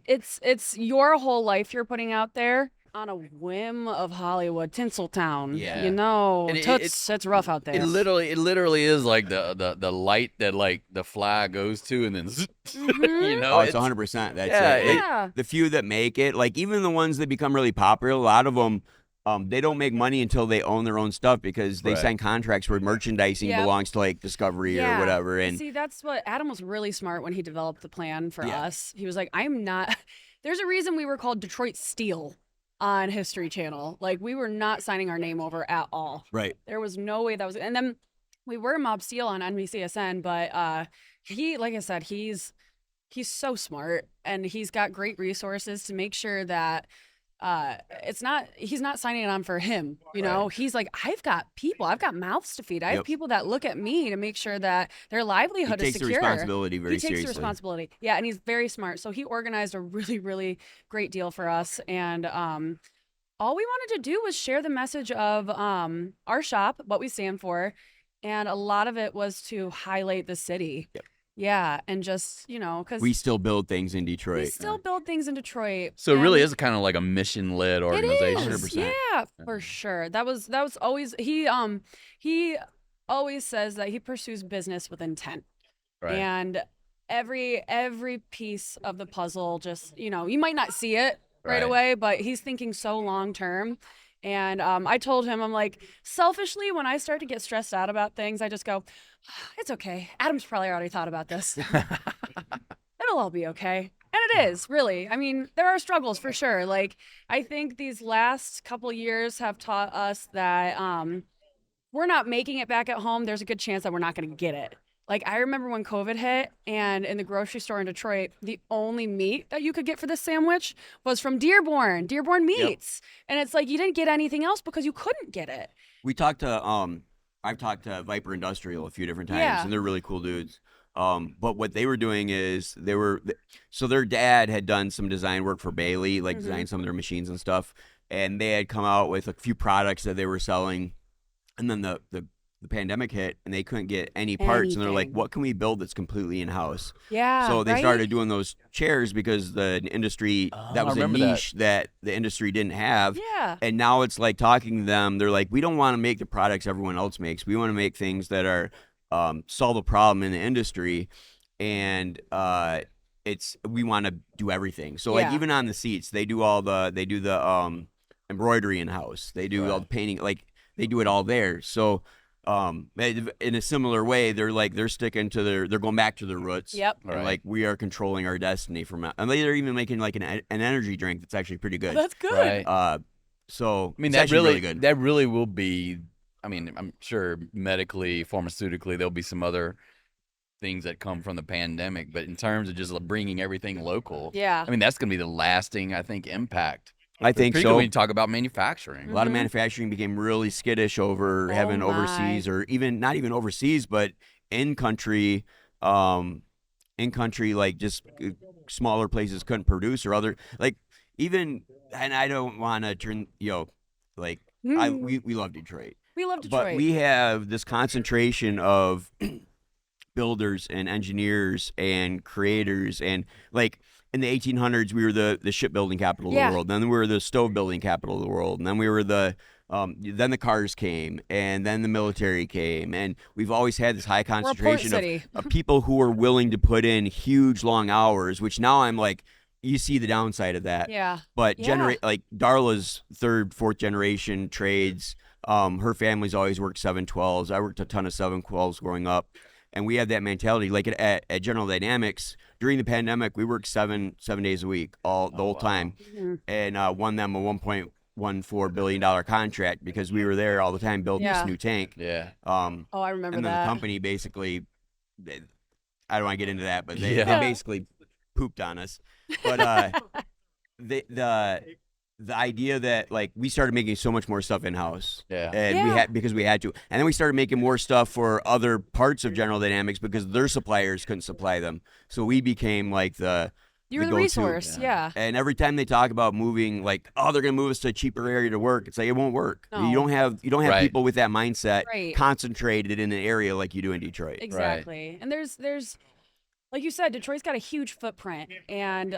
it's your whole life you're putting out there on a whim of Hollywood, Tinseltown. Yeah. You know, And it's rough out there. It literally is like the light that like the fly goes to, and then you know, Oh, it's 100%. That's yeah, it. Yeah. The few that make it, like even the ones that become really popular, a lot of them, they don't make money until they own their own stuff because they Right. sign contracts where merchandising Yep. belongs to like Discovery or whatever. And see, that's what Adam was really smart when he developed the plan for Yeah. us. He was like, I'm not. There's a reason we were called Detroit Steel on History Channel. Like, we were not signing our name over at all. right. There was no way that was. And then we were Mobsteel on NBCSN, but he, like I said, he's so smart, and he's got great resources to make sure that he's not signing it on for him. You know, he's like, I've got mouths to feed. I have Yep. people that look at me to make sure that their livelihood He is takes the secure. responsibility very He takes seriously. the responsibility. Yeah, and he's very smart. So he organized a really, really great deal for us. And all we wanted to do was share the message of our shop, what we stand for. And a lot of it was to highlight the city. Yep. Yeah, and just, because We still build things in Detroit. we still build things in Detroit. So it really and is kind of like a mission-led it organization. is. 100%. Yeah, for sure. That was always he always says that he pursues business with intent. Right. And every piece of the puzzle, just you might not see it right Right. away, but he's thinking so long term. And I told him, I'm like, selfishly, when I start to get stressed out about things, I just go, it's okay. Adam's probably already thought about this. It'll all be okay. And it is, really. I mean, there are struggles for sure. Like, I think these last couple years have taught us that we're not making it back at home. There's a good chance that we're not going to get it. Like, I remember when COVID hit, and in the grocery store in Detroit, the only meat that you could get for this sandwich was from Dearborn Meats. And it's like, you didn't get anything else because you couldn't get it. We talked to I've talked to Viper Industrial a few different times, Yeah. and they're really cool dudes. But what they were doing is so their dad had done some design work for Bailey, like designed some of their machines and stuff, and they had come out with a few products that they were selling, and then the pandemic hit, and they couldn't get any parts, and they're like, Anything. what can we build that's completely in-house? Yeah. So they right? started doing those chairs because the industry, that I was a remember that. niche that the industry didn't have. Yeah. And now it's like talking to them, they're like, we don't want to make the products everyone else makes. We want to make things that are solve a problem in the industry, and we want to do everything. So like Yeah. even on the seats, they do the embroidery in house. They do all the painting, like they do it all there. So in a similar way, they're sticking to they're going back to their roots. Yep. And Right. like we are controlling our destiny from, and they're even making like an energy drink that's actually pretty good. That's good. Right. So I mean, it's that actually really, good. that really will be. I mean, I'm sure medically, pharmaceutically, there'll be some other things that come from the pandemic. But in terms of just bringing everything local, Yeah. I mean, that's going to be the lasting, I think, impact. I think Particularly so. when you talk about manufacturing. A lot of manufacturing became really skittish over having my. overseas, or even not even overseas, but in country, like just smaller places couldn't produce, or other like even. And I don't want to turn like we love Detroit, We love Detroit. but we have this concentration of builders and engineers and creators, and like in the 1800s we were the shipbuilding capital of Yeah. the world, then we were the stove building capital of the world, and then we were then the cars came, and then the military came, and we've always had this high port concentration city. of people who are willing to put in huge long hours, which now I'm like, you see the downside of that. Yeah. But Yeah. like Darla's third, fourth generation trades. Her family's always worked 712s. I worked a ton of 712s growing up, and we have that mentality. Like at General Dynamics during the pandemic, we worked seven days a week the whole time, and won them a $1.14 billion contract because we were there all the time building Yeah. this new tank. Yeah. Oh, I remember And then that. the company basically, I don't want to get into that, but they Yeah. basically pooped on us. But the the idea that like we started making so much more stuff in house, Yeah. because we had to, and then we started making more stuff for other parts of General Dynamics because their suppliers couldn't supply them. So we became like You're the go-to. resource. Yeah. And every time they talk about moving, like, oh, they're gonna move us to a cheaper area to work, it's like it won't work. No. You don't have Right. people with that mindset Right. concentrated in an area like you do in Detroit. Exactly. And there's like you said, Detroit's got a huge footprint, and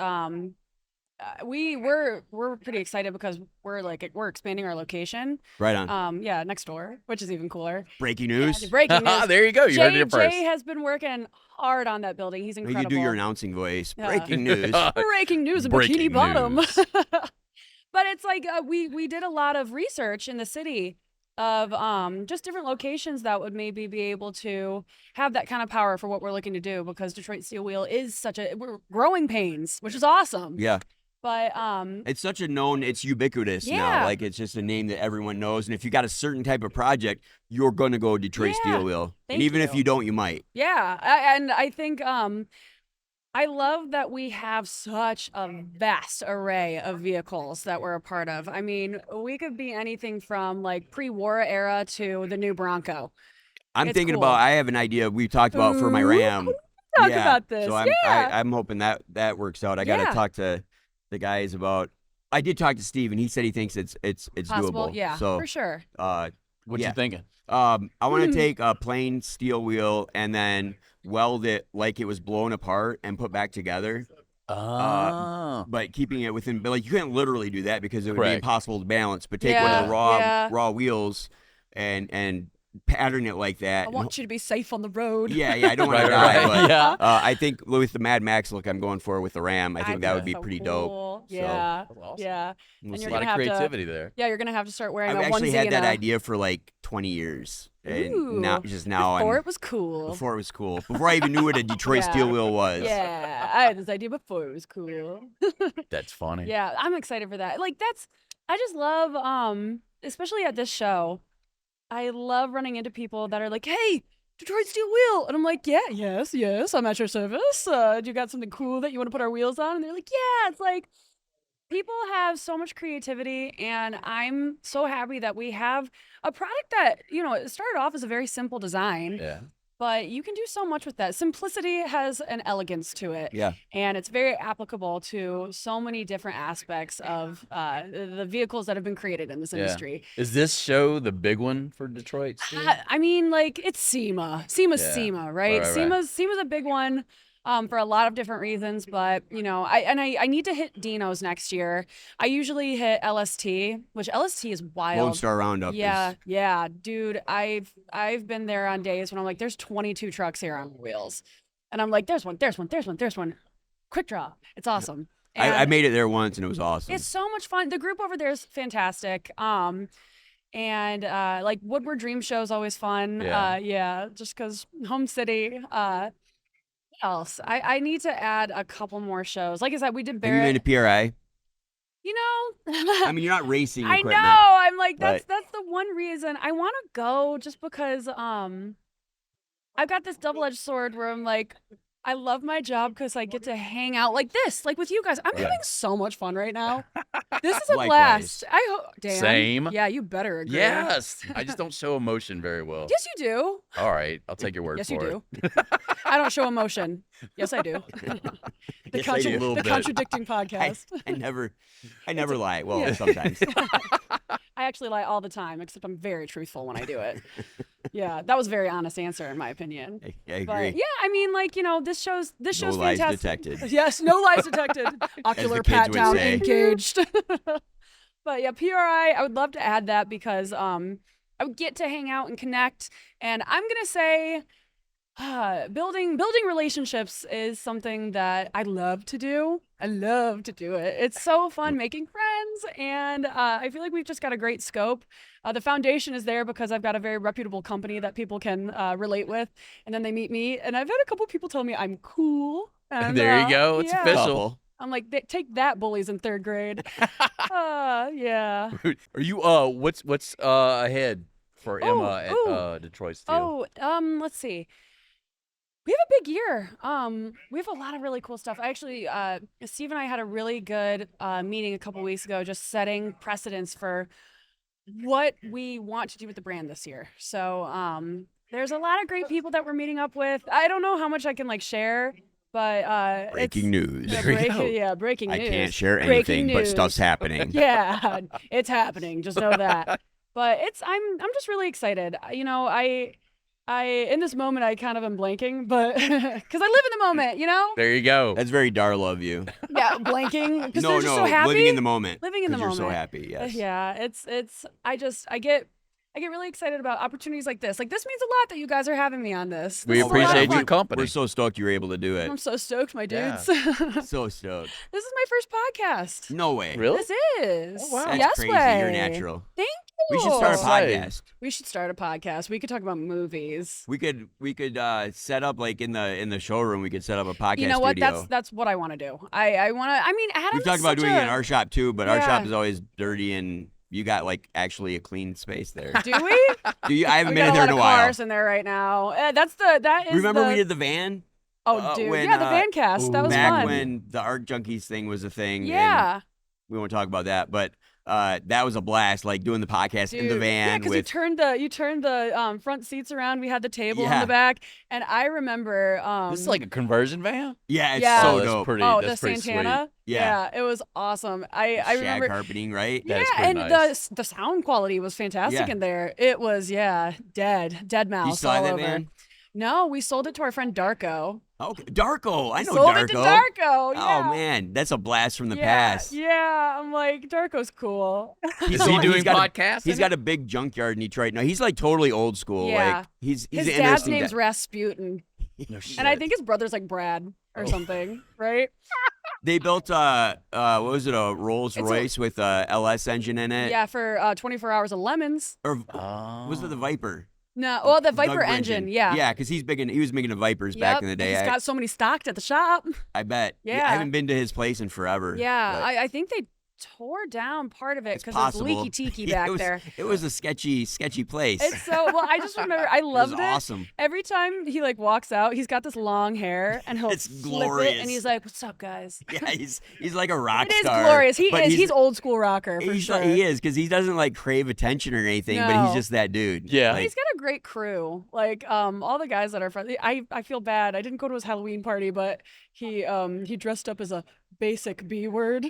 we're pretty excited because we're expanding our location. Right on. Next door, which is even cooler. Breaking news. Breaking news. There you go. You heard it first. Jay has been working hard on that building. He's You incredible. can do your announcing voice. Yeah. Breaking news. Breaking news in Breaking Bikini Bottom. news. But it's like we did a lot of research in the city of just different locations that would maybe be able to have that kind of power for what we're looking to do, because Detroit Steel Wheel is we're growing pains, which is awesome. Yeah. But It's such a known, it's ubiquitous Yeah. now. Like, it's just a name that everyone knows. And if you got a certain type of project, you're going to go Detroit Yeah. Steel Wheel. Thank And even if you. you don't, you might. yeah, and I think I love that we have such a vast array of vehicles that we're a part of. I mean, we could be anything from like pre-war era to the new Bronco. I'm It's thinking cool. about, I have an idea we talked about for my Ooh, Ram. talk Yeah, about this. So Yeah. I'm hoping that works out. I got to Yeah. talk to the guys about, I did talk to Steve, and he said he thinks it's Possible, doable. yeah, So, for sure. What Yeah. you thinking? I want to take a plain steel wheel and then weld it like it was blown apart and put back together. But keeping it within, but like you can't literally do that because it would be Correct. impossible to balance. But take one of the Yeah. raw wheels and pattern it like that. I want you to be safe on the road. Yeah, I don't want to Right, die. right. But, Yeah. I think with the Mad Max look I'm going for with the Ram, I think that would be so pretty cool. dope. So, Yeah, That's awesome. yeah. we'll And see. you're A lot gonna of have to- creativity there. Yeah, you're gonna have to start wearing I've a actually onesie had and that a- idea for like 20 years. And Ooh. now Before I'm it was cool. before it was cool. Before I even knew what a Detroit Yeah. steel wheel was. Yeah, I had this idea before it was cool. That's funny. Yeah, I'm excited for that. Like I just love especially at this show, I love running into people that are like, "Hey, Detroit Steel Wheel," and I'm like, yes, I'm at your service. Do you got something cool that you want to put our wheels on? And they're like, yeah. It's like people have so much creativity, and I'm so happy that we have a product that it started off as a very simple design. Yeah. But you can do so much with that. Simplicity has an elegance to it. Yeah. And it's very applicable to so many different aspects of the vehicles that have been created in this Yeah. industry. Is this show the big one for Detroit? Steel? I mean, like, it's Sema. Sema's Yeah. Sema, right? Right. Sema's a big one for a lot of different reasons. But, I need to hit Dino's next year. I usually hit LST, which LST is wild. Lone Star Roundup. Yeah, dude. I've been there on days when I'm like, there's 22 trucks here on wheels, and I'm like, there's one. Quick draw. It's awesome. I And made it there once and it was awesome. it's so much fun. The group over there is fantastic. And like Woodward Dream Show is always fun. Yeah. Just because home city. What else? I need to add a couple more shows. Like I said, we did Have you been Barrett. to PRI? I I mean, you're not racing know. equipment. I'm like but- that's the one reason I want to go, just because I've got this double-edged sword where I'm like, I love my job because I get to hang out like this, like with you guys. I'm having so much fun right now. This is a Likewise. blast. I hope. Dan, Same. Yeah, you better agree. Yes. I just don't show emotion very well. Yes, you do. All right. I'll take your word Yes, for you it. do. I don't show emotion. Yes, I do. The, Yes, I do. A little bit. contradicting I, podcast. I never lie. Well, Yeah. sometimes. I actually lie all the time, except I'm very truthful when I do it. Yeah, that was a very honest answer in my opinion. I agree. But yeah, I mean, like, this show's No lies fantastic. detected. Yes, no lies detected. Ocular kids pat would down say. engaged. But yeah, PRI, I would love to add that because I would get to hang out and connect. And I'm gonna say building relationships is something that I love to do. I love to do it. It's so fun making friends, and I feel like we've just got a great scope. The foundation is there because I've got a very reputable company that people can relate with, and then they meet me, and I've had a couple people tell me I'm cool. And, There you go. It's yeah. official. Couple. I'm like, take that, bullies in third grade. Yeah. Are you what's ahead for Emma at Detroit Steel? Oh, let's see. We have a big year. We have a lot of really cool stuff. Actually, Steve and I had a really good meeting a couple weeks ago, just setting precedents for what we want to do with the brand this year. So there's a lot of great people that we're meeting up with. I don't know how much I can like share, but Breaking news. Breaking news. I can't share Breaking anything, but news. stuff's happening. Yeah, it's happening. Just know that. But I'm just really excited. You know, I in this moment I kind of am blanking, but because I live in the moment, you know. There you go. That's very Darla of you. Yeah, blanking because No, they're just so happy. living in the moment. Living in the 'Cause moment. You're so happy. Yes. Yeah, it's I get really excited about opportunities like this. Like this means a lot that you guys are having me on this. We This is a lot of appreciate fun. your company. We're so stoked you were able to do it. I'm so stoked, my Yeah. dudes. So stoked. This is my first podcast. No way. Really? This is. Oh, wow. That's Yes crazy. way. You're natural. Thank you. We should start a Exciting. podcast. We should start a podcast. We could talk about movies. We could set up like in the showroom. We could set up a podcast You know what? studio. That's what I want to do. I want to. I mean, Adam. We've talked about doing it in our shop too, but our Yeah. shop is always dirty and you got like actually a clean space there. Do we? Do you? I haven't We been got in there a in a lot of while. cars in there right now. That is. Remember the, we did the van? Oh, dude. when, Yeah, the van cast. That was back fun. when the Art Junkies thing was a thing. and Yeah. we won't talk about that, but that was a blast. Like doing the podcast in the Dude, yeah, van because with. you turned the front seats around. We had the table in Yeah. the back, and I remember This is like a conversion van? Yeah, it's Yeah. so Oh, that's dope. pretty. oh that's the pretty Santana. sweet. Yeah, it was awesome. I Shag remember. carpeting, right? That Yeah, is pretty and nice. the sound quality was fantastic Yeah. in there. It was dead mouse You still all have that over. van? No, we sold it to our friend Darko. Okay, Darko. I know Sold Darko. it to Darko. Yeah. Oh man, that's a blast from the yeah, past. Yeah, I'm like Darko's cool. Is he doing he's got podcasts? He's got a big junkyard in Detroit. No, he's like totally old school. Yeah. Like he's His an dad's interesting name's guy. Rasputin, No shit. and I think his brother's like Brad Oh. or something, right? They built what was it, a Rolls It's a- Royce with a LS engine in it? Yeah, for 24 Hours of Lemons. Or Oh. was it the Viper? No, well, the Doug Viper Bridgen. engine, yeah. Yeah, because he was making the Vipers back in the day. He's got so many stocked at the shop. I bet. Yeah. I haven't been to his place in forever. Yeah, but I think they tore down part of it it's because it's possible. leaky tiki Yeah, back it was, there. It was a sketchy place. It's so well. I just remember I it was loved it. awesome. Every time he like walks out, he's got this long hair and he'll It's flip it glorious. and he's like, "What's up, guys?" Yeah, he's like a rock It is star. glorious. but He's old school rocker for sure. He is because he doesn't like crave attention or anything, but No. he's just that dude. Yeah. Like, He's got a great crew. Like all the guys that are friendly. I feel bad. I didn't go to his Halloween party, but he dressed up as a basic B word,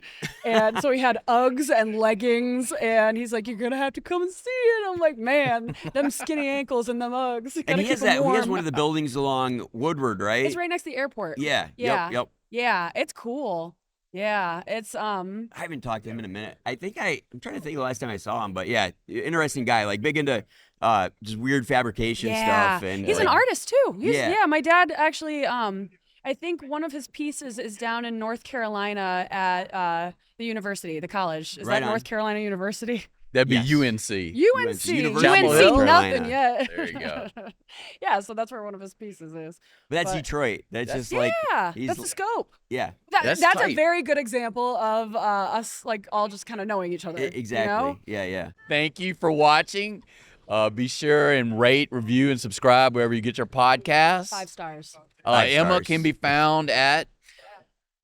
and so he had Uggs and leggings, and he's like, "You're gonna have to come and see it." I'm like, "Man, them skinny ankles and them Uggs." and gotta he has keep 'em that. He has warm." one of the buildings along Woodward, right? It's right next to the airport. Yeah. Yeah. Yep. Yeah, it's cool. Yeah, it's I haven't talked to him in a minute. I'm trying to think of the last time I saw him, but yeah, interesting guy. Like big into just weird fabrication yeah. stuff. And he's an like, artist too. Yeah. My dad actually I think one of his pieces is down in North Carolina at the university, the college. Is Right that on. North Carolina University? That'd be Yes. UNC. UNC. University of North UNC, Carolina. nothing yet. There you go. Yeah, so that's where one of his pieces is. But that's but- Detroit. That's just Yeah, like that's he's- the scope. yeah. That's That's a tight. very good example of us like all just kind of knowing each other. Exactly. You know? Yeah. Thank you for watching. Be sure and rate, review, and subscribe wherever you get your podcasts. 5 stars. 5 Emma stars. can be found at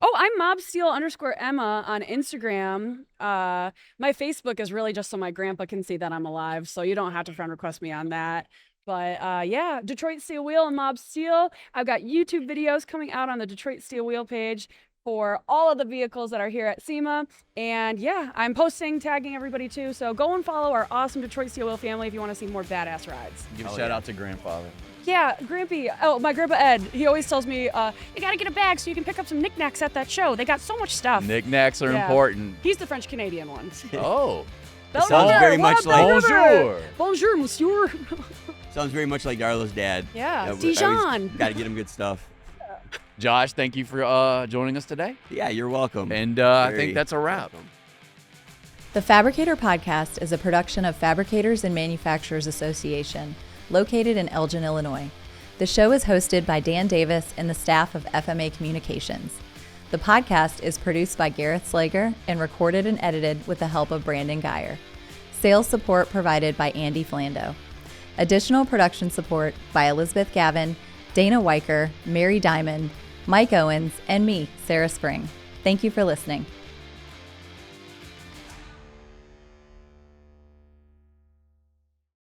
Oh, I'm Mobsteel_Emma on Instagram. My Facebook is really just so my grandpa can see that I'm alive, so you don't have to friend request me on that. But yeah, Detroit Steel Wheel and Mobsteel. I've got YouTube videos coming out on the Detroit Steel Wheel page for all of the vehicles that are here at Sema. And yeah, I'm posting, tagging everybody too. So go and follow our awesome Detroit Steel Wheel family if you want to see more badass rides. give a Hell shout yeah. out to grandfather. Yeah, Grampy. Oh, my grandpa Ed. He always tells me, you gotta get a bag so you can pick up some knickknacks at that show. They got so much stuff. Knickknacks are Yeah. important. He's the French Canadian one. Oh. Belle sounds River, very what much up, like- Belle River? Bonjour. Bonjour, monsieur. Sounds very much like Darla's dad. Yeah, Dijon. Got to get him good stuff. Josh, thank you for joining us today. Yeah, you're welcome. And I Very think that's a wrap. welcome. The Fabricator Podcast is a production of Fabricators and Manufacturers Association, located in Elgin, Illinois. The show is hosted by Dan Davis and the staff of FMA Communications. The podcast is produced by Gareth Slager and recorded and edited with the help of Brandon Geyer. Sales support provided by Andy Flando. Additional production support by Elizabeth Gavin, Dana Weicker, Mary Diamond, Mike Owens, and me, Sarah Spring. Thank you for listening.